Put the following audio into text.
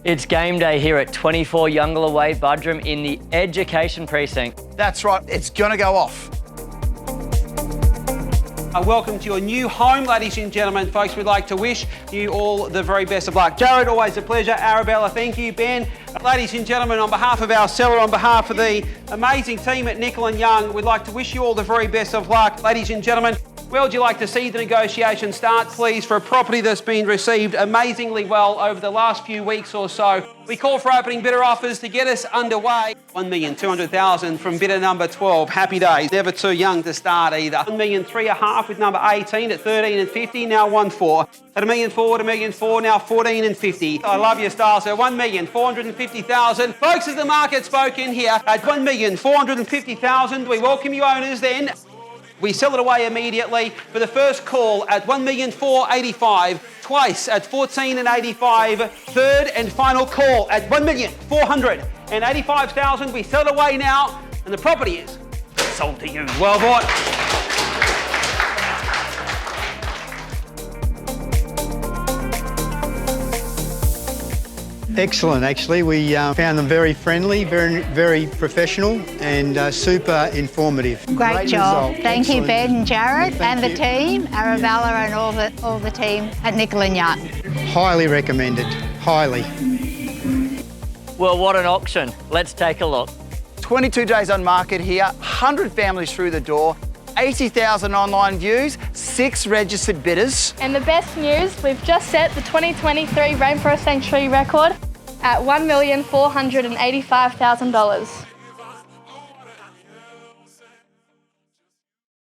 It's game day here at 24 Eungella Way, Buderim in the Education Precinct. That's right, it's going to go off. Welcome to your new home, ladies and gentlemen. Folks, we'd like to wish you all the very best of luck. Jared, always a pleasure. Arabella, thank you. Ben, ladies and gentlemen, on behalf of our seller, on behalf of the amazing team at Nickel & Young, we'd like to wish you all the very best of luck. Ladies and gentlemen, where would you like to see the negotiation start, please, for a property that's been received amazingly well over the last few weeks or so? We call for opening bidder offers to get us underway. 1,200,000 from bidder number 12. Happy days. Never too young to start either. 1,350,000 with number 18 at 13 and 50. Now 1,400,000. At 1,400,000 to 1,400,000, now 14 and 50. I love your style. So 1,450,000. Folks, as the market's spoken here at 1,450,000, we welcome you owners then. We sell it away immediately for the first call at 1,485,000, twice at 14,85,000, third and final call at 1,485,000. We sell it away now, and the property is sold to you. Well bought. Excellent, actually. We found them very friendly, very professional, and super informative. Great job. Result. Thank you, Ben and Jared, and the you. team, Arabella and all the team at Nickel & Young. Highly recommended, highly. Well, what an auction. Let's take a look. 22 days on market here, 100 families through the door, 80,000 online views, 6 registered bidders. And the best news, we've just set the 2023 Rainforest Sanctuary record at $1,485,000.